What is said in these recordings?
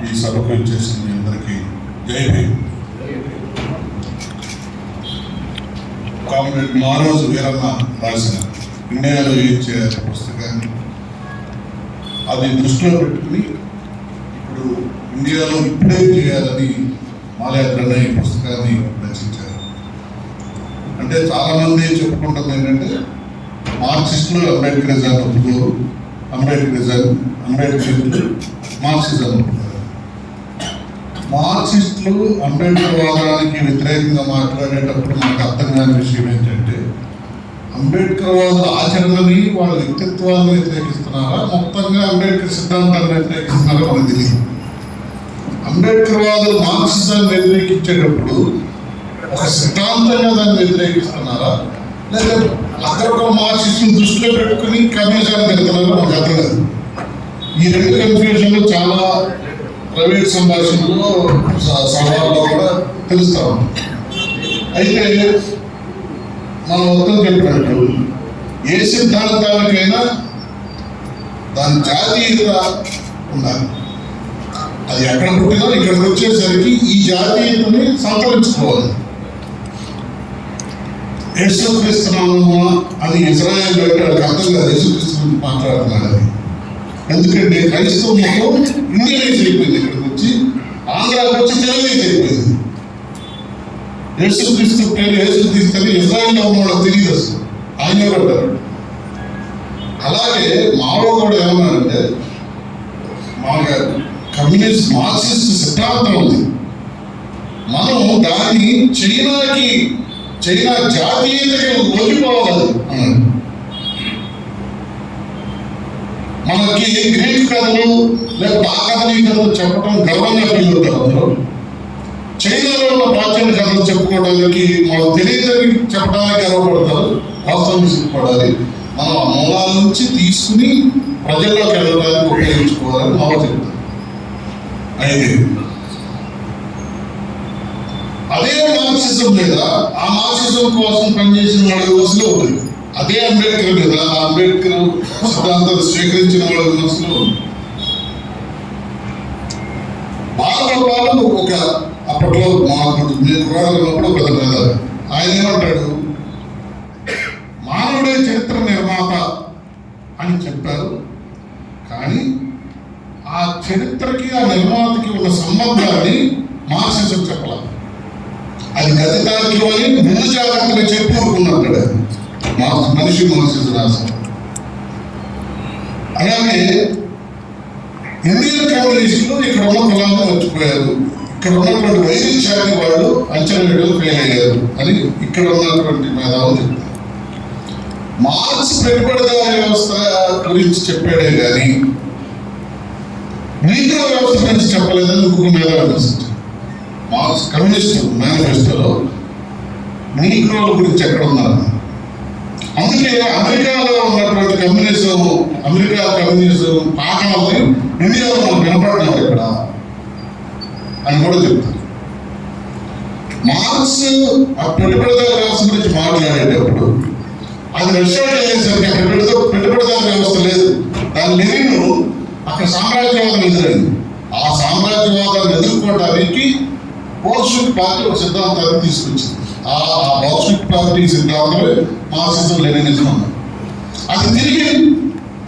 ఈ సభకు వచ్చేసిన మీ అందరికీ జై భీమ్. కామ్రేడ్ మారోజు వీరన్న రాసిన ఇండియాలో ఏం చేయాలి పుస్తకాన్ని అది దృష్టిలో పెట్టుకుని ఇప్పుడు ఇండియాలో ఇప్పుడే చేయాలని మాల్యాద్రన్న ఈ పుస్తకాన్ని రచించారు. అంటే చాలామంది చెప్పుకుంటుంది ఏంటంటే మార్క్సిస్టులు అంబేద్కరిజాన్ని ఒప్పుకోరు, అంబేద్కరిజం మార్క్సిజం ఒప్పుకోరు. మార్క్సిస్టులు అంబేద్కర్ వాదానికి వ్యతిరేకంగా మాట్లాడేటప్పుడు మనకు అర్థం కాని విషయం ఏంటంటే అంబేద్కర్ వాదుల ఆచరణని వాళ్ళ వ్యక్తిత్వాన్ని వ్యతిరేకిస్తున్నారా, మొత్తంగా అంబేద్కర్ సిద్ధాంతాన్ని వ్యతిరేకిస్తున్నారా మనకు తెలియదు. అంబేద్కర్ వాదులు మార్క్సిజాన్ని వ్యతిరేకించేటప్పుడు ఒక సిద్ధాంతంగా దాన్ని వ్యతిరేకిస్తున్నారా, లేదా అక్కడ మార్క్సిస్టుని దృష్టిలో పెట్టుకుని కమ్యూనిజాన్ని పెడుతున్నారా మనకు అర్థం కాదు. ఈ రెండు కన్ఫ్యూజన్లు చాలా ప్రైవేట్ సంభాషణలో సవాళ్ళలో కూడా తెలుస్తా ఉంది. అయితే మనం మొత్తం చెప్పినట్టు ఏ సిద్ధాంతానికైనా దాని జాతీయత ఉండాలి. అది ఎక్కడ పుట్టినా ఇక్కడికి వచ్చేసరికి ఈ జాతీయతని సంతరించుకోవాలి. యేసుక్రీస్తునామా అది ఇజ్రాయెల్ బట్టి వాళ్ళకి అర్థం కాదు. యేసుక్రీస్తు మాట్లాడుతున్నాడు అది. ఎందుకంటే క్రైస్తవ మతం ఇండియనైజ్ అయిపోయింది. ఇక్కడికి వచ్చి ఆంధ్రాకి వచ్చి తెలుగునైజ్ అయిపోయింది. యేసుక్రీస్తు పేరు యేసుక్రీస్తు అని ఇజ్రాయెల్లో ఉన్న వాళ్ళకి తెలియదు అసలు. ఆయన ఎవరంటారు. అలాగే మావో కూడా ఏమన్నారంటే మా కమ్యూనిస్ట్ మార్క్సిస్ట్ సిద్ధాంతం ఉంది, మనం దాన్ని చైనా జాతీయతకి ఒదిగిపోవాలి అన్నాడు. మనకి గ్రీక్ కథలు లేకపోతే ఆ కథలు ఈ కథలు చెప్పడం గర్వంగా ఫీల్ అవుతారు అందరూ. చైనాలో ఉన్న ప్రాచీన కథలు చెప్పుకోవడానికి మనకు తెలియదని చెప్పడానికి గర్వపడతారు. వాస్తవం సిగ్గుపడాలి. మనం ఆ మూలాల నుంచి తీసుకుని ప్రజల్లోకి వెళ్ళడానికి ఉపయోగించుకోవాలని మావ చెప్తారు. అయితే అదే మార్క్సిజం మీద ఆ మార్క్సిజం కోసం పనిచేసిన వాళ్ళ మనసులో ఉంది. అదే అంబేద్కర్ మీద ఆ అంబేద్కర్ సిద్ధాంతాలు స్వీకరించిన వాళ్ళ మనసులో ఉంది. బాలగోపాలు ఒక అప్పట్లో కురాలన్నప్పుడు పెద్ద పెద్ద ఆయన ఏమంటాడు, మానవుడే చరిత్ర నిర్మాత అని చెప్పారు. కానీ ఆ చరిత్రకి ఆ నిర్మాతకి ఉన్న సంబంధాన్ని మార్క్సిజం చెప్పాలి. అది గతితానికి అని ముందు జాగ్రత్తగా చెప్పుకుంటున్నాడు మనిషి మార్క్సిజం రాశారు. అలాగే ఇండియన్ కమ్యూనిస్టులు ఇక్కడ ఉన్న కులాలను మర్చిపోయారు, ఇక్కడ ఉన్నటువంటి వైవిధ్యాన్ని వాళ్ళు అంచనా వేయడం ఫెయిల్ అయ్యారు అని ఇక్కడ ఉన్నటువంటి మేధావులు చెప్తారు. మార్క్స్ పెట్టుబడిదారీ వ్యవస్థ గురించి చెప్పాడే కానీ నీగ్రో వ్యవస్థ గురించి చెప్పలేదని ఇంకొక మేధావి విమర్శించారు. మార్క్స్ కమ్యూనిస్ట్ మేనిఫెస్టోలో నీగ్రోల గురించి ఎక్కడ ఉన్నారు. అందుకే అమెరికాలో ఉన్నటువంటి కమ్యూనిజం పాఠాలని ఇండియాలో మనం వినపడడం ఇక్కడ అని కూడా చెప్తారు. మార్క్స్ ఆ పెట్టుబడిదారీ వ్యవస్థ గురించి మాట్లాడేటప్పుడు అది రష్యాకి వెళ్ళేసరికి అక్కడ పెట్టుబడిదారీ వ్యవస్థ లేదు. దాని లెనిన్ అక్కడ సామ్రాజ్యవాదం ఎదురైంది. ఆ సామ్రాజ్యవాదాన్ని ఎదుర్కోవడానికి బోల్షివిక్ పార్టీ ఒక సిద్ధాంతాన్ని తీసుకొచ్చింది. ఆ బోల్షివిక్ పార్టీ సిద్ధాంతమే మార్క్సిజం లెనినిజం అన్నారు. అది తిరిగి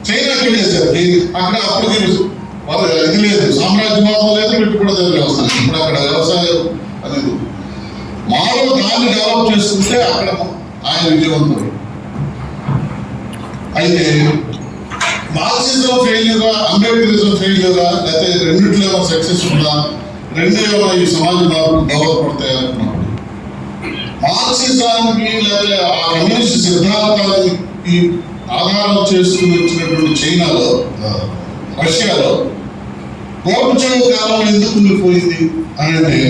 చైనాకి వెళ్ళేసరికి అక్కడ అప్పటికి ఇది లేదు, సామ్రాజ్యవాదం లేదు, పెట్టుబడిదారీ వ్యవస్థ. ఇప్పుడు అక్కడ వ్యవసాయం అనేది మాలో దాన్ని డెవలప్ చేసుకుంటే అక్కడ ఆయన విజయవంతుడు. అయితే మార్క్సిజం ఫెయిల్యూరా, అంబేద్కరిజం ఫెయిల్యూరా, లేకపోతే రెండిట్లో సక్సెస్ ఉందా, రెండేమో ఈ సమాజ మార్పులు దోహదపడతాయి అనుకున్నప్పుడు మార్క్సిజానికి లేదా ఆ కమ్యూనిస్ట్ సిద్ధాంతానికి ఆధారం చేసుకుని వచ్చినటువంటి చైనాలో, రష్యాలో గోర్బచేవ్ కాలం ఎందుకు ఉండిపోయింది అనేది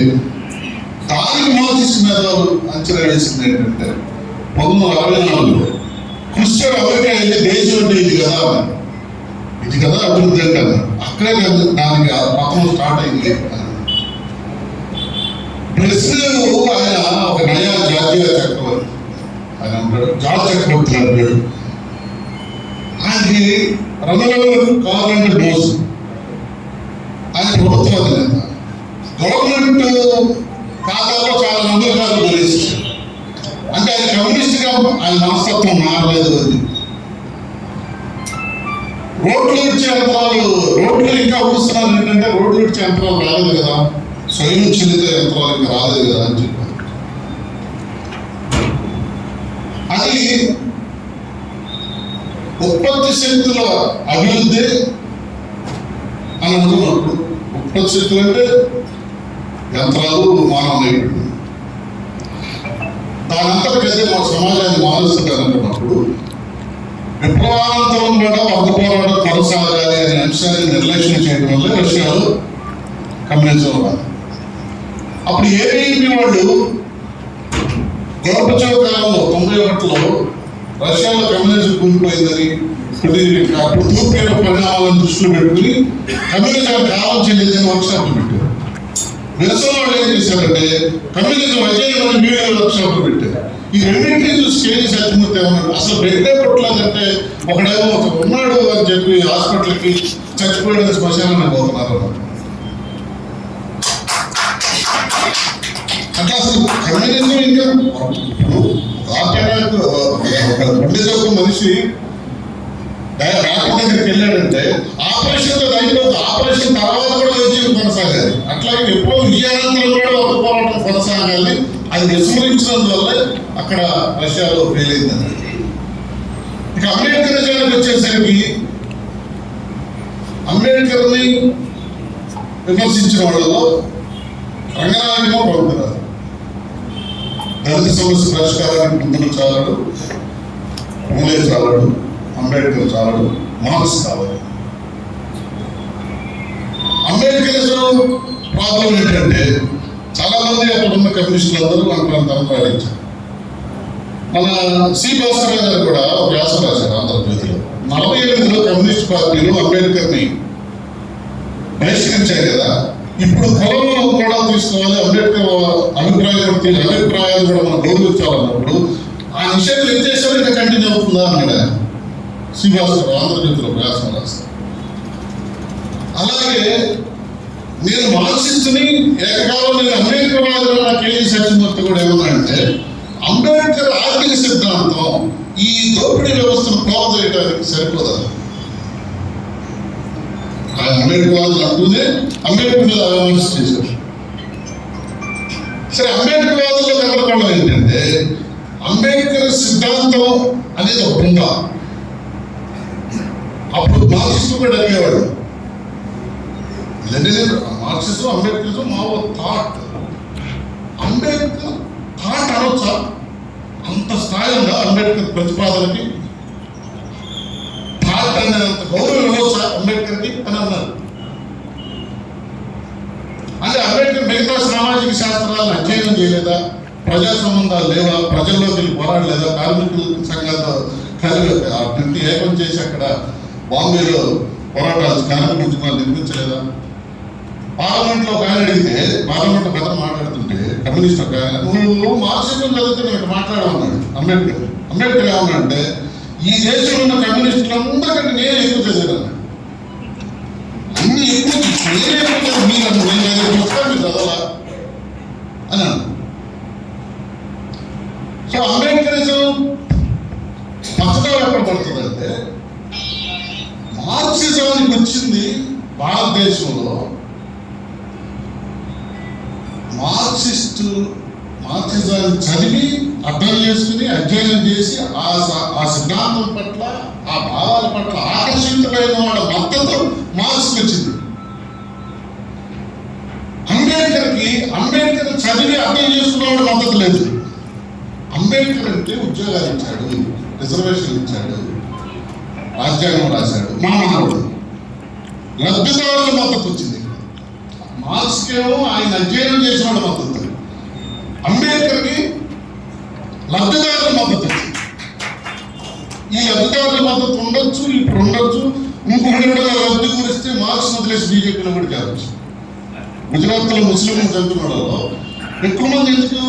దానికి మార్క్సిస్ట్ మేధావులు అంచనా వేసింది ఏంటంటే 1964లో క్రిస్టియన్ అమెరికా వెళ్ళి దేశం అంటే ఇది కదా అభివృద్ధి అంటే అక్కడే దానికి పక్కన స్టార్ట్ అయింది. బ్రెజిల్ ఆయన ఒక నయా జాతీయ చక్రవర్తి, ఆయన ఉంటాడు జార్జ్ చక్రవర్తి అంటాడు. ఆయనకి రంగుల కావాలంటే డోసు ఆయన ప్రభుత్వం ప్రభుత్వ అధినేత గవర్నమెంట్ ఖాతాలో చాలా మంది కాదు బలిస్తారు. అంటే ఆయన కమ్యూనిస్ట్గా ఆయన మనస్తత్వం మారలేదు. అది రోడ్లు ఇచ్చే యంత్రాలు, రోడ్లు ఇంకా ఊస్తున్నారు. ఏంటంటే రోడ్లు ఇచ్చే యంత్రాలు రాలేదు కదా, స్వయం చలిత యంత్రాలు ఇంకా రాలేదు కదా అని చెప్పారు. అది ఉత్పత్తి శక్తుల అభివృద్ధి అని అనుకున్నప్పుడు, ఉత్పత్తి శక్తులు అంటే యంత్రాలు, మానవ నైపుణ్యం, దానంతటికైతే మా సమాజాన్ని మారుస్తుంటారు అనుకున్నప్పుడు విప్లవానంతరం కూడా వర్గ పోరాటం కొనసాగాలి అనే అంశాన్ని నిర్లక్ష్యం చేయడం వల్ల రష్యాలో కమ్యూనిజం రాదు. అప్పుడు ఏబీపీ వాళ్ళు గోర్బచేవ్ కాలంలో 91లో రష్యాలో కమ్యూనిజం కూలిపోయిందని, అప్పుడు తూర్పు పరిణామాలను దృష్టిలో పెట్టుకుని కమ్యూనిజం కాలం చెల్లిందని వర్క్షాప్లు పెట్టారు. వెరసలో వాళ్ళు ఏం చేశారంటే కమ్యూనిజం అజేయమని వీడియో వర్క్షాప్లు పెట్టారు. ఈ రెండింటినీ చూసి కేజీ సత్యమూర్తి ఏమన్నాడు, అసలు బ్లడ్డే పుట్టలేదంటే ఒకడేమో ఉన్నాడు అని చెప్పి హాస్పిటల్కి చచ్చిపోయాడని శ్మశానాన్ని పోతున్నారు. అట్లా అసలు కమ్యూనిజం ఇంకా పండిత మనిషి డాక్టర్ దగ్గరికి వెళ్ళాడంటే ఆపరేషన్తో అయిపోతుంది, ఆపరేషన్ తర్వాత కూడా వైద్యం కొనసాగాలి. అట్లాగే ఎప్పుడో విజయానంతరం కూడా ఒక పోరాటం కొనసాగాలి. అది విస్మరించినందువల్ల అక్కడ రష్యాలో ఫెయిల్ అయిందని. ఇక అంబేద్కరిజానికి వచ్చేసరికి అంబేద్కర్ని విమర్శించిన వాళ్ళలో రంగనాయకమో పడుతున్నారు. దళిత సమస్య పరిష్కారానికి ముందుకు చాలడు, మూలే చాలడు, అంబేద్కర్ చాలడు, మార్క్స్ కావాలి. అంబేద్కరిజం ప్రాబ్లం ఏంటంటే చాలా మంది అక్కడ ఉన్న కమ్యూనిస్టులు అందరూ అంతరం పాటించారు. మన సి భాస్కర్ గారు కూడా వ్యాసం రాశారు ఆంధ్రప్రదేశ్లో. 48లో కమ్యూనిస్ట్ పార్టీలు అంబేద్కర్ని బహిష్కరించాయి కదా, ఇప్పుడు కులంలో కూడా తీసుకోవాలి, అంబేద్కర్ అభిప్రాయాలు కూడా మనం గౌరవించాలన్నప్పుడు ఆ నిషేధం ఏం చేశారో ఇంకా కంటిన్యూ అవుతుందా అన్నాడు సి భాస్కర్ ఆంధ్రప్రదేశ్లో వ్యాసం రాస్తారు. అలాగే నేను మార్క్సిస్ట్ని ఏకకాలం నేను అంబేద్కర్ వాదులు నా కేజీ సత్యమూర్తి కూడా ఏమన్నాడంటే అంబేద్కర్ ఆర్థిక సిద్ధాంతం ఈ దోపిడీ వ్యవస్థను ప్రోత్స చేయడానికి సరిపోదు. ఆయన అంబేద్కర్ వాదులు అంటూనే అంబేద్కర్ మీద విమర్శ చేశారు. సరే, అంబేద్కర్ వాదుల్లో కనపడడం ఏంటంటే అంబేద్కర్ సిద్ధాంతం అనేది ఒక బృంద. అప్పుడు మార్క్సిస్టు కూడా అడిగేవాడు, Marxism Ambedkarism Mao thought. Ambedkar thought అనొచ్చా? అంత స్థాయి ఉందా అంబేద్కర్ ప్రతిపాదనకి? థాట్ అనేంత గౌరవం ఇవ్వచ్చా అంబేద్కర్కి అని అన్నారు. అంటే అంబేద్కర్ మిగతా సామాజిక శాస్త్రాలను అధ్యయనం చేయలేదా? ప్రజా సంబంధాలు లేవా? ప్రజల్లోకి వెళ్ళి పోరాడలేదా? కార్మికుల సంఘాలతో కలిసి ఏకం చేసి అక్కడ బాంబేలో పోరాటాలు కార్మిక ఉద్యమాలు నిర్మించలేదా? పార్లమెంట్లో ఒక ఆయన అడిగితే, పార్లమెంట్లో కథ మాట్లాడుతుంటే కమ్యూనిస్ట్ ఒక ఆయన, నువ్వు మార్క్సిజం చదివితే నేను మాట్లాడమన్నాడు అంబేద్కర్. అంబేద్కర్ ఏమన్నాడంటే ఈ దేశంలో ఉన్న కమ్యూనిస్టులందరికంటే నేను ఎక్కువ చదివాను, అన్ని ఎక్కువ మీరు పుస్తకాలు చదవాలా అని అన్నాడు. సో అంబేద్కరిజం పచ్చగా ఎక్కడ పడుతుందంటే మార్క్సిజానికి వచ్చింది భారతదేశంలో మార్క్సిజాన్ని చదివి అర్థం చేసుకుని అధ్యయనం చేసి ఆ సిద్ధాంతం పట్ల ఆ భావాల పట్ల ఆకర్షితులైన వాళ్ళ మద్దతు మార్క్స్కి వచ్చింది. అంబేద్కర్ చదివి అర్థం చేసుకున్న వాడు మద్దతు లేదు. అంబేద్కర్ అంటే ఉద్యోగాలు ఇచ్చాడు, రిజర్వేషన్ ఇచ్చాడు, రాజ్యాంగం రాశాడు, మానవుడు, లబ్ధిదారుల మద్దతు వచ్చింది. మార్క్స్కేమో ఆయన అధ్యయనం చేసిన వాడు మద్దతు, అంబేద్కర్కి లబ్ధిదారుల మద్దతు వచ్చింది. ఈ లబ్ధిదారుల మద్దతు ఉండొచ్చు, ఇప్పుడు ఉండొచ్చు, ఇంకొకటి కూడా లబ్ధి గురిస్తే మార్క్స్ వదిలేసి బీజేపీలో కూడా చేరవచ్చు. గుజరాత్లో ముస్లింలు చదువుతున్న వాళ్ళలో ఎక్కువ మంది ఎందుకు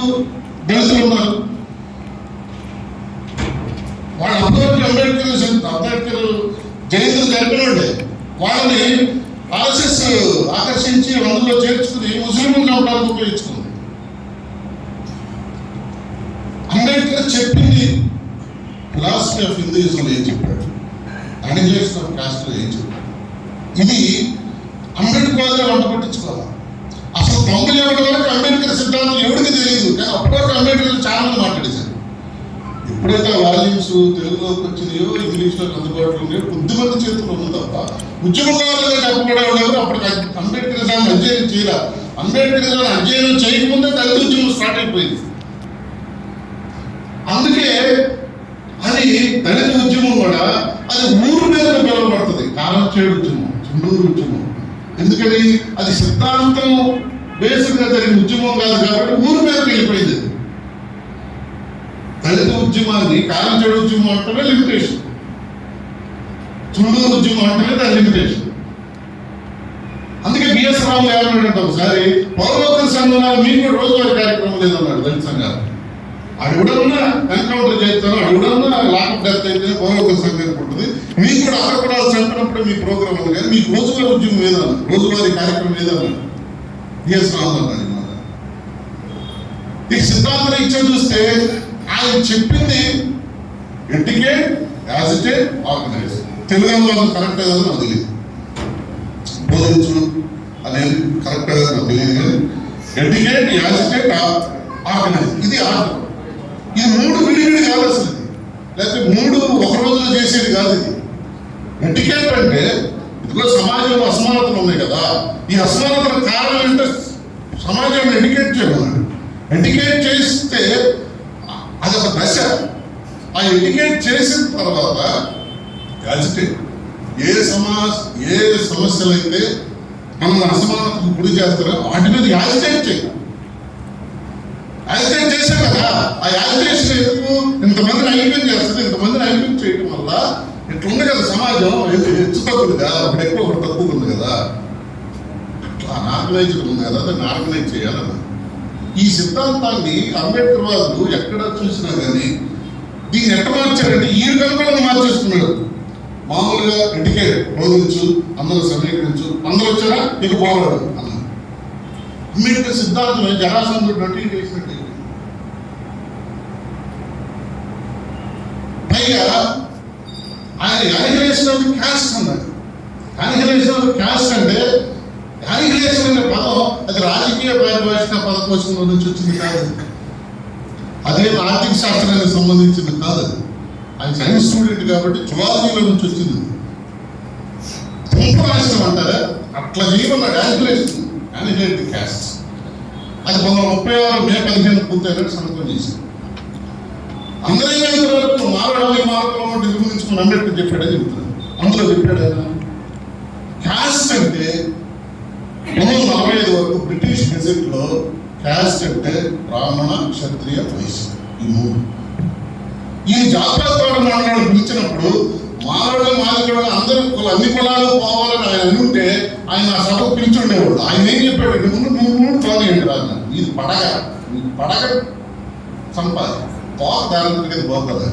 దళితులు ఉన్నారు? వాళ్ళు అంబేద్కర్ జయంతులు జరిపిన వాళ్ళే వాళ్ళని ఆర్ఎస్ఎస్ ఆకర్షించి అందులో చేర్చుకుని ముస్లింలు చంపడానికి ఉపయోగించుకుంది. అంబేద్కర్ చెప్పింది ఫిలాసఫీ ఆఫ్ హిందూయిజంలో ఏం చెప్పాడు, అనలైజేషన్ ఆఫ్ కాస్ట్లో ఏం చెప్పాడు, ఇది అంబేద్కర్ వంట పట్టించుకోవాలి. అసలు 91 వరకు అంబేద్కర్ సిద్ధాంతం ఎవరికి తెలియదు, కానీ అప్పటివరకు అంబేద్కర్ చాలా మంది మాట్లాడేశారు. ఎప్పుడైతే వాల్యూమ్స్ తెలుగులోకి వచ్చినాయో ఇంగ్లీష్లోకి అందుబాటులో ఉన్నాయో కొద్దిమంది చేతుల్లో ఉంది తప్ప ఉద్యమకారులుగా చెప్పబడేవాళ్ళు అప్పటికి అంబేద్కరిజాన్ని అధ్యయనం చేయాల. అంబేద్కరిజాన్ని అధ్యయనం చేయకముందే దళిత ఉద్యమం స్టార్ట్ అయిపోయింది. అందుకే అది దళిత ఉద్యమం కూడా అది ఊరు మీద పిలువబడుతుంది. కారంచేడు ఉద్యమం, చుండూరు ఉద్యమం. ఎందుకని అది సిద్ధాంతం బేసిక్గా జరిగిన ఉద్యమం కాదు కాబట్టి ఊరు మీదకి వెళ్ళిపోయింది. దళిత ఉద్యమాన్ని కారంచేడు ఉద్యమం అంటేనే లిమిటేషన్, చుండూరు ఉద్యమం అంటేనే దాని లిమిటేషన్. అందుకే బిఎస్ రావు ఏమన్నాడంటే ఒకసారి పౌరవకుల సంఘాలు మీకు రోజువారీ కార్యక్రమం లేదన్నాడు దళిత సంఘాలు. అడుగుడన్నా ఎన్కౌంటర్ చేస్తాను, అడుగుడన్నా లాకప్ డెత్ అయితే పౌరవకుల సంఘానికి ఉంటుంది. మీకు కూడా అక్కడ కూడా చంపినప్పుడు మీ ప్రోగ్రాం ఉంది, కానీ మీకు రోజువారీ ఉద్యమం ఏదన్నా, రోజువారీ కార్యక్రమం ఏదన్నాడు బిఎస్ రావు అన్నాడు. ఈ సిద్ధాంతం ఇచ్చా చూస్తే ఆయన చెప్పింది ఎడ్యుకేట్, యాజిటేట్, ఆర్గనైజ్. తెలుగు వాళ్ళు కరెక్ట్ కదా నాకు తెలియదు, బోధించు అనేది కరెక్ట్ కదా నాకు తెలియదు, కానీ ఎడ్యుకేట్, యాజిటేట్, ఆర్గనైజ్ ఇది ఆర్డర్. ఇది 3 విడివిడి కాదు అసలు, లేకపోతే 3 ఒక రోజులో చేసేది కాదు. ఇది ఎడ్యుకేట్ అంటే ఇదిగో సమాజంలో అసమానతలు ఉన్నాయి కదా, ఈ అసమానతల కారణం ఏంటంటే సమాజాన్ని ఎడ్యుకేట్ చేయమన్నాడు. ఎడ్యుకేట్ చేస్తే అదొక దశ. ఆ ఎడ్యుకేట్ చేసిన తర్వాత యాజిటేట్, ఏ సమస్యలు అయితే మనం అసమానతకు గురి చేస్తారో వాటి మీద యాజిటేట్ చేయాలి. యాజిటేట్ చేశాం కదా, ఆ యాజిటేషన్ ఎందుకు ఇంతమందిని ఐక్యం చేస్తుంది, ఇంతమందిని ఐక్యం చేయడం వల్ల ఇట్లా ఉంది కదా సమాజం, హెచ్చు తగ్గుతుంది కదా, ఒకటి ఎక్కువ ఒకటి తక్కువ ఉంది కదా, అట్లా ఆర్గనైజ్ ఉంది కదా, దాన్ని ఆర్గనైజ్ చేయాలన్న ఈ సిద్ధాంతాన్ని అంబేద్కర్ వాళ్ళు ఎక్కడ చూసినా కానీ దీన్ని ఎట్ట మార్చారంటే ఈ కనుక మార్చేసుకున్నాడు. మామూలుగా ఎడ్యుకేట్, బోధించు, అందరూ సమీకరించు, అందరూ వచ్చారా నీకు పోరాడు అన్న అంబేద్కర్ సిద్ధాంతం జరాసంధుడు నటి చేసినట్టు. పైగా ఆయన యానిహిలేషన్ ఆఫ్ క్యాస్ట్ అన్నాడు. యానిహిలేషన్ ఆఫ్ క్యాస్ట్ అంటే యానిహిలేషన్ అనే పదం అది రాజకీయ పారిభాషిక పదకోశంలో నుంచి వచ్చింది కాదు, అదే ఆర్థిక శాస్త్రానికి సంబంధించింది కాదు. ఆయన సైన్స్ స్టూడెంట్ కాబట్టి జువాలజీలో నుంచి వచ్చింది. రాష్ట్రం అంటారా అట్లా చేయమన్నాడు యానిహిలేషన్, యానిహిలేట్ క్యాస్ట్. అది 1936 మే 15 పూర్తయినట్టు సంతకం చేసింది. అందరూ వరకు మారడాలి మార్గంలో నిర్మించుకుని అంబేద్కర్ చెప్పాడని చెప్తున్నాడు. అందులో చెప్పాడు ఆయన క్యాస్ట్ అంటే 1945 వరకు బ్రిటిష్ గెజెట్ లో క్యాస్ట్ అంటే బ్రాహ్మణ, క్షత్రియ, వైశ్య ఈ 3. ఈ జాతీయవాద మండలాన్ని పిలిచినప్పుడు మానవుడు మాదిరిగా అందరూ అన్ని కులాలు పోవాలని ఆయన అనుంటే ఆయన ఆ సభకు పిలిచి ఉండేవాడు. ఆయన ఏం చెప్పాడు, నువ్వు కులాలు ఏంటి రాదు, ఇది పడగ సంపాది తోక దాని పోతుంది.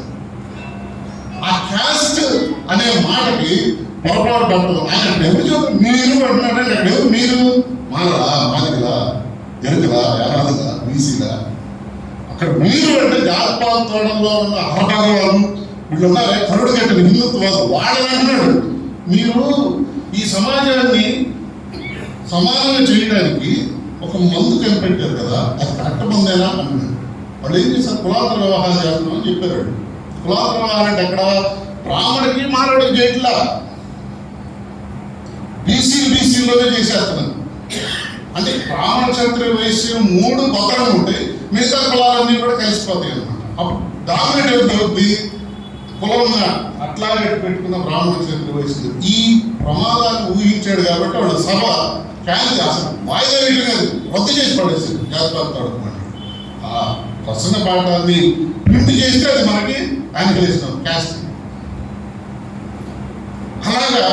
ఆ క్యాస్ట్ అనే మాటకి పొరపాటు పడుతుంది. ఆయన ఎవరు మీరు అంటున్నాడంటే ఎవరు మీరు మాలలా, మాదిగలా, ఎరుకలా, యానాదిలా, బీసీలా, అక్కడ మీరు అంటే జాతపాతంలో ఉన్న అహంకారం వీళ్ళు ఉన్నారే కరుడు కట్టిన హిందుత్వాలు వాళ్ళని అంటున్నాడు. మీరు ఈ సమాజాన్ని సమానంగా చేయడానికి ఒక మందు కనిపెట్టారు కదా, అది కరెక్ట్ మందేనా అన్నాడు. వాళ్ళు ఏం చేశారు, కులాంతర వ్యవహారం చేస్తున్నామని చెప్పారు. కులాంతర వ్యవహారం అంటే ఎక్కడ బ్రాహ్మడికి మానవుడికి చేయట్లా, బీసీలోనే చేసేస్తున్నాను. అంటే బ్రాహ్మణ, క్షత్రియ, వైశ్యం 3 కొత్తగా ఉంటాయి, మిగతా కులాలన్నీ కూడా కలిసిపోతాయి అన్నమాట. డామినేట్ అవుతుంది కులం అట్లాగే పెట్టుకున్న బ్రాహ్మణ, క్షత్రియ, వైశ్యం. ఈ ప్రమాదాన్ని ఊహించాడు కాబట్టి వాళ్ళ సభ క్యాన్సిల్ అసలు వాయిదా వేయడం రద్దు చేసి పడేసాడు. జాతపాతాడు ఆ ప్రసన్న పాఠాన్ని ప్రింట్ చేస్తే అది మనకి యానిహిలేషన్ క్యాస్ట్. అలాగా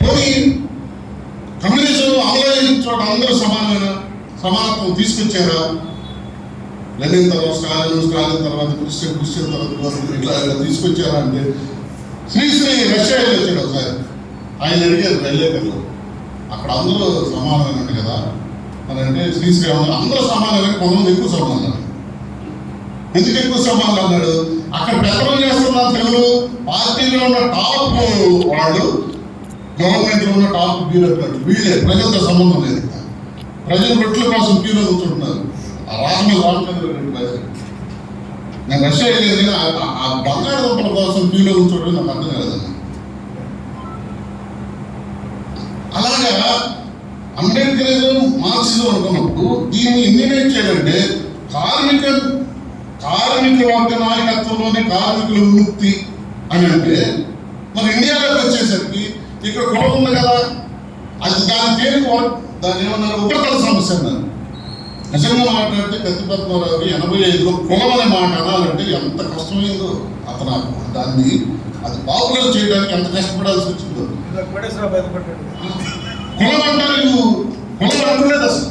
పోనీ కమ్యూనిజం అమలైన చోట అందరూ సమానత్వం తీసుకొచ్చారా? లెనిన్ తర్వాత స్టాలిన్ తర్వాత క్రిస్టియన్ తర్వాత ఇట్లా తీసుకొచ్చారా అంటే శ్రీశ్రీ రష్యా వచ్చాడు ఒకసారి. ఆయన అడిగారు వెళ్ళేకల్లో, అక్కడ అందరూ సమానమేనండి కదా అని అంటే శ్రీశ్రీరాములు అందరూ సమానమే, కొంతమంది ఎక్కువ సమానం. ఎందుకు ఎక్కువ సమానం అన్నాడు? అక్కడ పెత్తనం చేస్తున్న తెలుగు పార్టీలో ఉన్న టాప్ వాళ్ళు, గవర్నమెంట్ లో ఉన్న టాప్ బ్యూరోక్రాట్ వీళ్ళే, ప్రజలతో సంబంధం లేదు. ప్రజలు రొట్టెల కోసం క్యూలో కూర్చుంటున్నారు. ఆ రామచంద్ర రెడ్డి ప్రజలు, నేను రష్యా వెళ్ళేది ఆ బంగాళదుంపల కోసం క్యూలో కూర్చోవడం నాకు అర్థం కాలేదన్న. అలాగా అంబేద్కరిజం మార్క్సిజం అనుకున్నప్పుడు దీన్ని ఇన్నివేట్ చేయాలంటే కార్మిక వర్గ నాయకత్వంలోనే కార్మికుల విముక్తి అని అంటే, మరి ఇండియాలోకి వచ్చేసరికి ఇక్కడ కులం ఉంది కదా, అది దాని పేరు దాన్ని ఏమన్నారు ఉపరితల సమస్య అన్నారు. నిజంగా మాట్లాడితే కత్తి పద్మారావు 85లో కులం అనే మాట అనాలంటే ఎంత కష్టమైందో, అతను దాన్ని అది పాపులర్ చేయడానికి ఎంత కష్టపడాల్సి వచ్చిందో. కులం అంటారు, కులం అంటలేదు అసలు.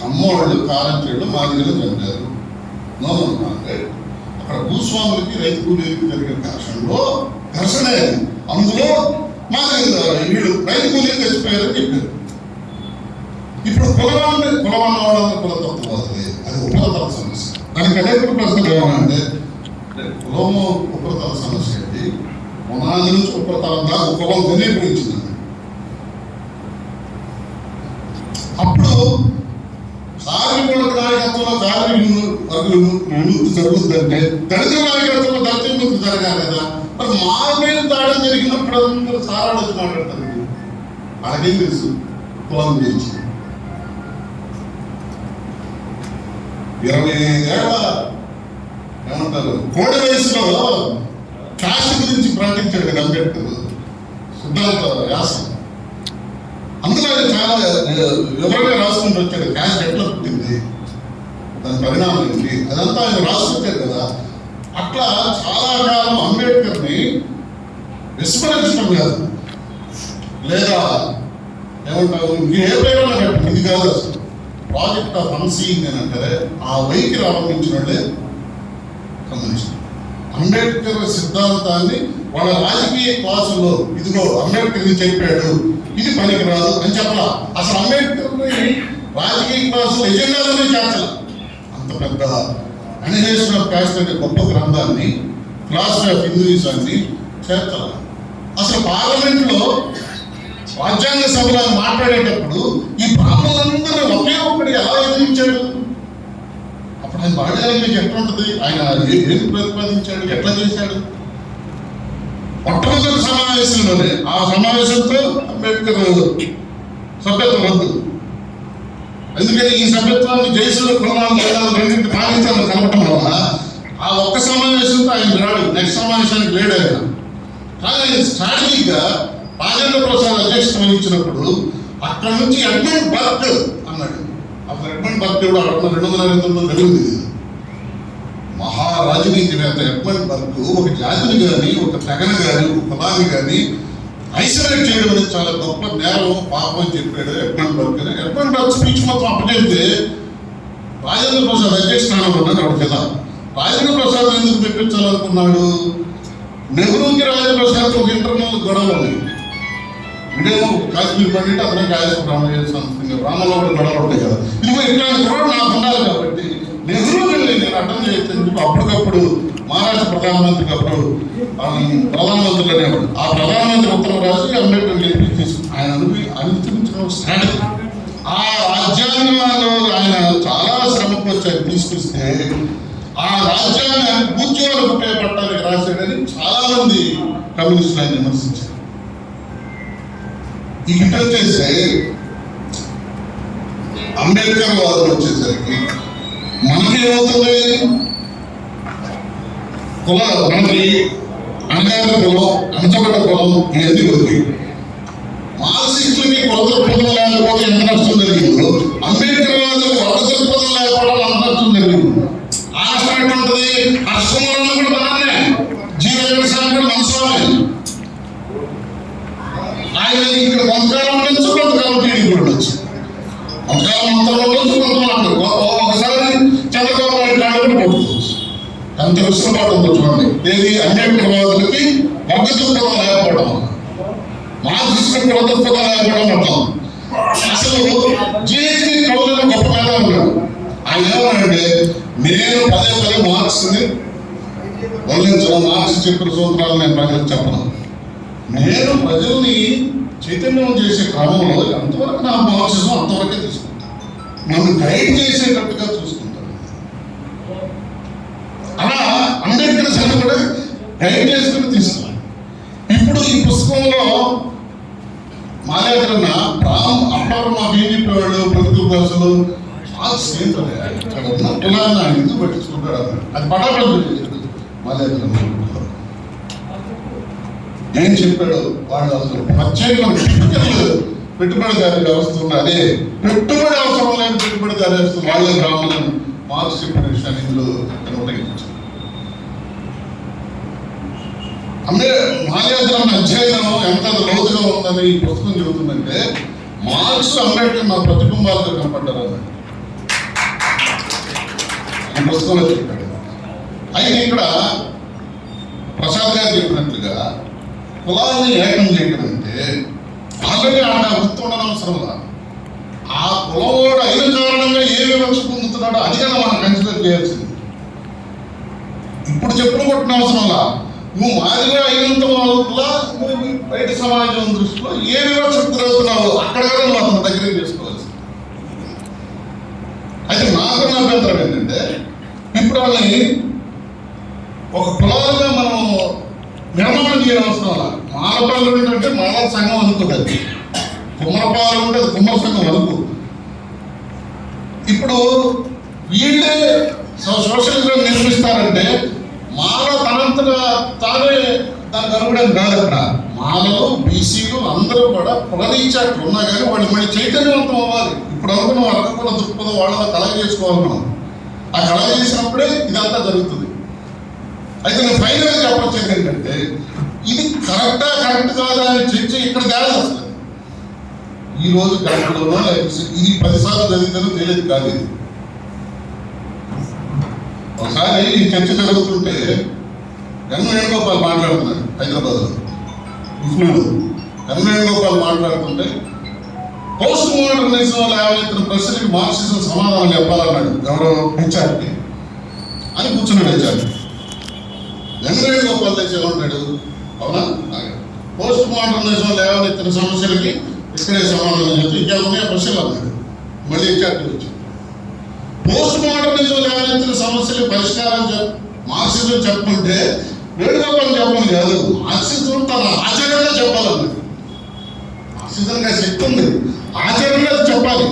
కమ్మోళ్ళు కారంచేళ్ళు మాదిరిలో చంపారు. అక్కడ భూస్వాములకి రైతు కూలీలకి జరిగిన ఘర్షణే అందులో వీళ్ళు రైతు కూలీలు తెచ్చిపోయారని చెప్పారు. ఇప్పుడు కులం అన్నవాళ్ళ కులతత్వం వస్తుంది, అది ఉపరితల సమస్య. దానికి అనేక ప్రశ్నలు ఏమనంటే, కులము ఉపరితల సమస్య ఏంటి, పునాది నుంచి ఉపరితలం దాకా కులం ఘనీకరించిందండి. అప్పుడు కార్మికుల నాయకత్వంలో కార్మికులు వర్గులు విముక్తి జరుగుతుందంటే దళిత నాయకత్వంలో దళిత విముక్తి జరగాలి కదా. మరి మా మీద దాడి జరిగినప్పుడు అందరూ సారాలు వచ్చి మాట్లాడతారు. అలాగేం తెలుసు కులం గురించి. 25 ఏళ్ళ ఏమంటారు కోడి వయసులో కాస్ట్ గురించి ప్రకటించాడు కదా అంబేద్కర్ సిద్ధాంత వ్యాసం. అందులో ఆయన చాలా వివరంగా రాసుకుంటూ వచ్చాడు. క్యాస్ట్ ఎట్లా పుట్టింది, దాని పరిణామం ఏంటి, అదంతా ఆయన రాసుకొచ్చారు కదా. అట్లా చాలా కాలం అంబేద్కర్ని విస్మరించడం కాదు, లేదా ఏమంటారు ఏ పేరులో పెట్టండి, ఇది కాదు అసలు ప్రాజెక్ట్ ఆఫ్ అన్సీయింగ్ అని అంటారే, ఆ వైఖరి అవలంబించిన వాళ్ళే కమ్యూనిస్ట్. అంబేద్కర్ సిద్ధాంతాన్ని వాళ్ళ రాజకీయ క్లాసుల్లో ఇదిగో అంబేద్కర్ ఇది చెప్పాడు, ఇది పనికిరాదు అని చెప్పాల. అసలు అంబేద్కర్ని రాజకీయ క్లాసులు ఎజెండాలోనే చేర్చాల. అంత పెద్ద అనిహేషన్ ఆఫ్ కాస్ట్ అనే గొప్ప గ్రంథాన్ని, ఫిలాసఫీ ఆఫ్ హిందూయిజాన్ని చేర్చాల. అసలు పార్లమెంట్లో రాజ్యాంగ సభలో మాట్లాడేటప్పుడు ఈ బ్రాహ్మణులందరూ ఒకే ఒక్కటి ఎలా ఎదిరించాడు? అప్పుడు ఆయన బాడీ ఎట్లా ఉంటుంది, ఆయన ఏం ప్రతిపాదించాడు, ఎట్లా చేశాడు? మొట్టమొదటి సమావేశంలోనే, ఆ సమావేశంతో అంబేద్కర్ సభ్యత్వం రద్దు. ఎందుకని ఈ సభ్యత్వాన్ని జైసులు కులాలు రెండింటి పాలించాలని కలపటం వల్ల ఆ ఒక్క సమావేశంతో ఆయన రాడు, నెక్స్ట్ సమావేశానికి లేడు ఆయన. కానీ స్ట్రాటజీగా రాజేంద్ర ప్రసాద్ అధ్యక్షత వహించినప్పుడు అక్కడ నుంచి ఎడ్మండ్ బర్క్ అన్నాడు. అప్పుడు ఎడ్మండ్ బర్క్ కూడా 228లో జరిగింది. మహారాజనీతివేత్త ఎడ్మండ్ బర్క్ ఒక జాతిని కానీ, ఒక తెగను కానీ, ఒక కులాన్ని కానీ ఐసోలేట్ చేయడం అనేది చాలా గొప్ప నేరం, పాపం అని చెప్పాడు Edmund Burke. Edmund Burke speech మొత్తం అప్పచెప్తే రాజేంద్ర ప్రసాద్ అధ్యక్ష స్థానంలో ఉన్నాడు. అప్పుడు కదా రాజేంద్ర ప్రసాద్ ఎందుకు తెప్పించాలనుకున్నాడు? నెహ్రూకి రాజేంద్ర ప్రసాద్ ఒక ఇంటర్నల్ గొడవలు ఉన్నాయి. ఇదేమో కాశ్మీర్ పండిట్, అతనే కాశ్మీర్ రామలో కూడా గొడవలు ఉంటాయి కదా. ఇదిగో ఇట్లాంటి కూడా నాకు ఉండాలి కాబట్టి నెహ్రూని నేను అర్థం చేయొచ్చని చెప్పి అప్పటికప్పుడు మహారాష్ట్ర ప్రధానమంత్రికి అప్పుడు ప్రధానమంత్రులు అనేవాడు. ఆ ప్రధానమంత్రి ఉత్తరం రాసి అంబేద్కర్ గెలిపించేసి ఆయన అనుసరించిన స్ట్రాటజీ. ఆ రాజ్యాంగంలో ఆయన చాలా శ్రమకు వచ్చారు తీసుకొస్తే, ఆ రాజ్యాంగాన్ని కూర్చోవాలి ఉపయోగపడటానికి రాశాడని చాలా మంది కమ్యూనిస్టులు ఆయన విమర్శించారు. ఇక వచ్చేసి అంబేద్కర్ వాదన వచ్చేసరికి మనకి ఏమవుతుంది, మనకి అణగారిన కులం, అంచబడ్డ కులం ఇవన్నీ ఉంది. మార్క్సిస్టులకి కొత్త దృక్పథం లేకపోతే ఎంత నష్టం జరిగిందో, అంబేద్కర్ వాదులకు కొత్త దృక్పథం లేకపోవడం అంత నష్టం జరిగింది. ఆ నష్టం ఎట్లుంటుంది? నష్టంలో కూడా బాగానే జీవన కూడా మనసులోనే ఆయన ఇక్కడ కొంతకాలం ఉండొచ్చు, కొంతకాలం టీడీపీ ఉండొచ్చు, కొంతకాలం అంతలో ఉండొచ్చు, కొంతకాలం ఒకసారి చంద్రబాబు నాయుడు కాలం పట్టుకోవచ్చు. అంత విసులుబాటు ఉందో చూడండి. ఏది అంబేద్కర్ వాదులకి వర్గ దృక్పథం లేకపోవడం. మార్క్సిస్ట్ కుల దృక్పథాలు కూడా మొత్తం అసలు జిహెచ్డి కవులను గొప్ప మీద ఉన్నాడు. ఆయన ఏమన్నాడంటే, నేను పదే పదే మార్క్స్ని వల్లించడం, మార్క్స్ చెప్పిన సూత్రాలు నేను ప్రజలకు చెప్పను. నేను ప్రజల్ని చైతన్యం చేసే క్రమంలో ఎంతవరకు నా మార్క్సిజం అంతవరకే తీసుకుంటాను, నన్ను గైడ్ చేసేటట్టుగా చూసుకుంటాను. అలా అంబేద్కర్ సార్ కూడా గైడ్ చేసుకుని తీసుకున్నాను. ఇప్పుడు ఈ పుస్తకంలో మాలేకరన్న అప్పుడు మాకు ఏం చెప్పేవాళ్ళు, ప్రభుత్వ భాషలు మార్క్స్ ఏంటంటే ఇక్కడ ఉన్న కులాన్ని ఎందుకు పట్టించుకుంటాడు అన్నాడు. అది పటాపడి మాలేకరన్న ఏం చెప్పాడు, వాళ్ళు అసలు ప్రత్యేకమైన పెట్టుబడిదారి వ్యవస్థ ఉంది, అదే పెట్టుబడి అవసరం లేని పెట్టుబడిదారి వ్యవస్థ వాళ్ళ గ్రామాలను మార్క్స్ చెప్పిన విషయాన్ని ఇందులో ఉపయోగించారు. మాల్యాద్రం అధ్యయనం ఎంత లోతుగా ఉందని ఈ పుస్తకం చెబుతుందంటే, మార్క్స్ అంబేద్కర్ మా ప్రతిబింబాలుగా కనపడ్డారు అన్నాడు ఈ పుస్తకంలో చెప్పాడు. అయితే ఇక్కడ ప్రసాద్ గారు చెప్పినట్లుగా కులాన్ని ఏకం చేయడం అంటే ఆల్రెడీ ఆడ వృత్తి ఉండడం అవసరంలా, ఆ కులవాడు అయిన కారణంగా ఏ వివక్ష పొందుతున్నాడో అది కదా మనం కన్సిడర్ చేయాల్సింది. ఇప్పుడు చెప్పులు కొట్టిన అవసరంలా, నువ్వు మాదిరిగా అయినంత వల్ల బయట సమాజం దృష్టిలో ఏ వివక్షకు గురవుతున్నావు అక్కడ కదా నువ్వు అతని దగ్గర చేసుకోవాల్సి. అయితే నాకున్న అభ్యంతరం ఏంటంటే, ఇప్పుడు వాళ్ళని ఒక కులాలుగా మనం నిర్మాణం చేయడం అవసరం వల్ల, మాలపాలు ఏంటంటే మాల సంఘం అనుకుంటుంది, కుమ్మరపాలు ఉంటే అది కుమ్మర సంఘం అనుకో. ఇప్పుడు వీళ్ళే సోషలిజం నిర్మిస్తారంటే మాల తనంతగా తానే దానికి అనుకోవడానికి కాదు. అక్కడ మాలలు బీసీలు అందరూ కూడా కులరీత్యాట్లు ఉన్నా కానీ వాళ్ళు మళ్ళీ చైతన్యవంతం అవ్వాలి. ఇప్పుడు అనుకున్న వర్గకుల దృక్పథం వాళ్ళ కలగ చేసుకోవాలి మనం. ఆ కలగ చేసినప్పుడే ఇదంతా జరుగుతుంది. అయితే నేను ఫైనల్గా చెప్పొచ్చేది ఏంటంటే, ఇది కరెక్ట్ కాదా అని చర్చ ఇక్కడ తేడా వస్తుంది. ఈ రోజు కరెక్ట్లోనో లేకపోతే ఇది 10 సార్లు జరిగితేనో తెలియదు కాదు. ఇది ఒకసారి ఈ చర్చ జరుగుతుంటే ఎన్ వేణుగోపాల్ మాట్లాడుతున్నాడు హైదరాబాద్లో, ఎన్ వేణుగోపాల్ మాట్లాడుతుంటే పోస్ట్ మోడర్నిజం లేవనెత్తిన ప్రశ్నకి మార్క్సిజం సమాధానం చెప్పాలన్నాడు ఎవరో హెచ్ఆర్కి అని కూర్చున్నాడు. హెచ్ఆర్కి ఎన్ వేణుగోపాల్ తెచ్చి ఏమంటాడు, అవునా పోస్ట్ మోడర్నిజం లేవనెత్తిన సమస్యలకి ఇక్కడే సమాధానం చెప్తే ఇంకేమన్నా ప్రశ్నలు అన్నాడు. మళ్ళీ హెచ్ఆర్కి వచ్చి పోస్ట్ మోడర్నిజం లేవనెత్తిన సమస్యలు పరిష్కారం మార్క్సిజం చెప్పుకుంటే వేణుగోపాల్ చెప్పడం కాదు, మార్క్సిజం తన ఆచరణలో చెప్పాలన్నాడు. మార్క్సిజంగా శక్తి ఉంది, ఆచరణలో చెప్పాలి,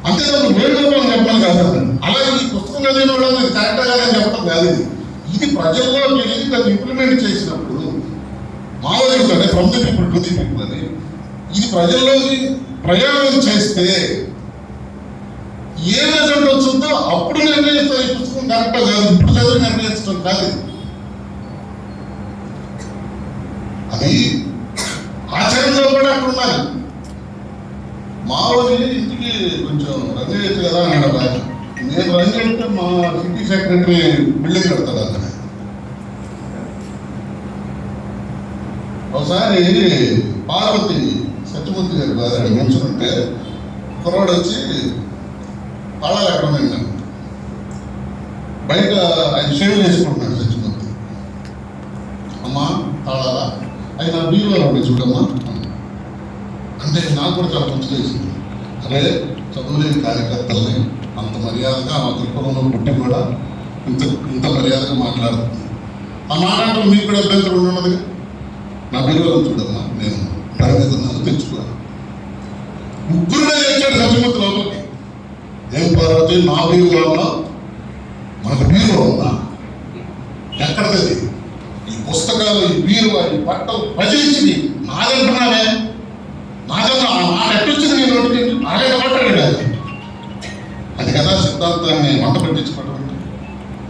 అంతేకాదు వేణుగోపాల్ చెప్పాలి కాదు. అలాగే ఈ పుస్తకం చదివిన వాళ్ళు ఇది కరెక్ట్ కాదని చెప్పడం కాదు. ఇది ప్రజల్లో పెరిగి దాన్ని ఇంప్లిమెంట్ చేసినప్పుడు మావోయిస్ట్ అంటే from the people to the people అని ఇది ప్రజల్లోకి ప్రయాణం చేస్తే ఏ రిజల్ట్ వచ్చిందో అప్పుడు నిర్ణయిస్తారు. ఈ పుస్తకం కరెక్ట్ కాదు, ఇప్పుడు చదివి నిర్ణయించడం కాదు. అది ఆచరణలో కూడా అక్కడ ఉండాలి. మావోని ఇంటికి కొంచెం రంగు వేయచ్చు కదా అన్నాడు ఆయన. నేను రంగు వెళ్తే మా సిటీ సెక్రటరీ బిల్డింగ్ కడతాడు అక్కడ. ఒకసారి పార్వతి సత్యమూర్తి గారి భార్య మంచుకుంటే కుర్రాడు వచ్చి తాళాలు ఎక్కడ ఉన్నాను బయట ఆయన షేవ్ చేసుకుంటున్నాడు సత్యమూర్తి. అమ్మా తాళాలా ఆయన బీరువాలో ఉండి చూడమ్మా అంటే నాకు కూడా చాలా మంచి చేసింది. అరే చదువులేని కార్యకర్తల్ని అంత మర్యాదగా ఆ దృక్పథంలో పుట్టి కూడా ఇంత మర్యాదగా మాట్లాడుతుంది. ఆ మాట్లాడటం మీకు కూడా అభ్యంతరం ఉండదుగా. నా బీరువాలో చూడమ్మా నేను పరిమితున్నాను తెచ్చుకున్నాను. ముగ్గురునే తెచ్చాడు సత్యమూర్తి లోపలికి. ఏం పార్వతి నా బీరువాలో మనకు బీరువా ఉందా? ఎక్కడది ఈ పుస్తకాలు, ఈ బీరువా, ఈ బట్టలు ప్రజలించింది నాదంటున్నానే, నాదన్నా ఆ మాట ఎట్టొచ్చింది నేను నోటికి నాగైనా మాట్లాడాడు. అది కదా సిద్ధాంతాన్ని వంట పెట్టించుకోవడం అంటే.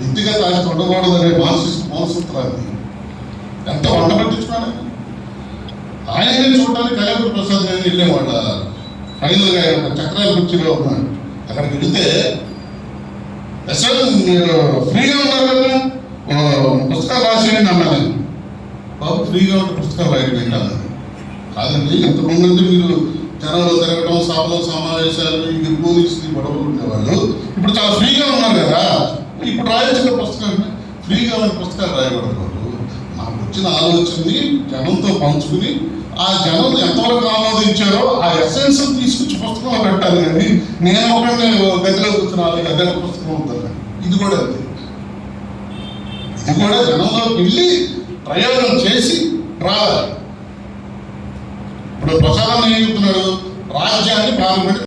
వ్యక్తిగత ఆస్తి ఉండకూడదు అనే మౌనసూత్రాన్ని ఎంత వంట పెట్టించుకున్నాడు. ఆయనే చూడడానికి కళ్యాణ్ ప్రసాద్ నేను వెళ్ళేవాళ్ళ ఫైనల్గా ఒక చక్రాల కుర్చీలో ఉన్నాడు. అక్కడికి వెళితే అసలు మీరు ఫ్రీగా ఉన్నారు కదా పుస్తకాలు రాసేయండి అన్నాను. బాబు ఫ్రీగా ఉంటే పుస్తకాలు రాయడం అన్నాను. కాదండి, ఎంతమంది అంటే మీరు జనాలు తిరగడం, సభలు, సమావేశాలు, ఇది పోలీసులు గొడవలు ఉండేవాళ్ళు ఇప్పుడు చాలా ఫ్రీగా ఉన్నారు కదా. ఇప్పుడు రాయించిన పుస్తకాన్ని ఫ్రీగా ఉన్న పుస్తకాలు రాయకూడదు. నాకు వచ్చిన ఆలోచనని జనంతో పంచుకుని ఆ జనం ఎంతవరకు ఆమోదించారో ఆ ఎసెన్స్ తీసుకొచ్చి పుస్తకంలో పెట్టాలి. కానీ నేను ఒకటే గదిలో కూర్చున్నాను, గదిలో పుస్తకం ఉంటుంది. ఇది కూడా అంతే, ఇది కూడా జనంలోకి వెళ్ళి ప్రయోగం చేసి రావాలి. ఇప్పుడు ప్రసాదం ఏం చెప్తున్నాడు, రాజ్యాన్ని పాల్గొని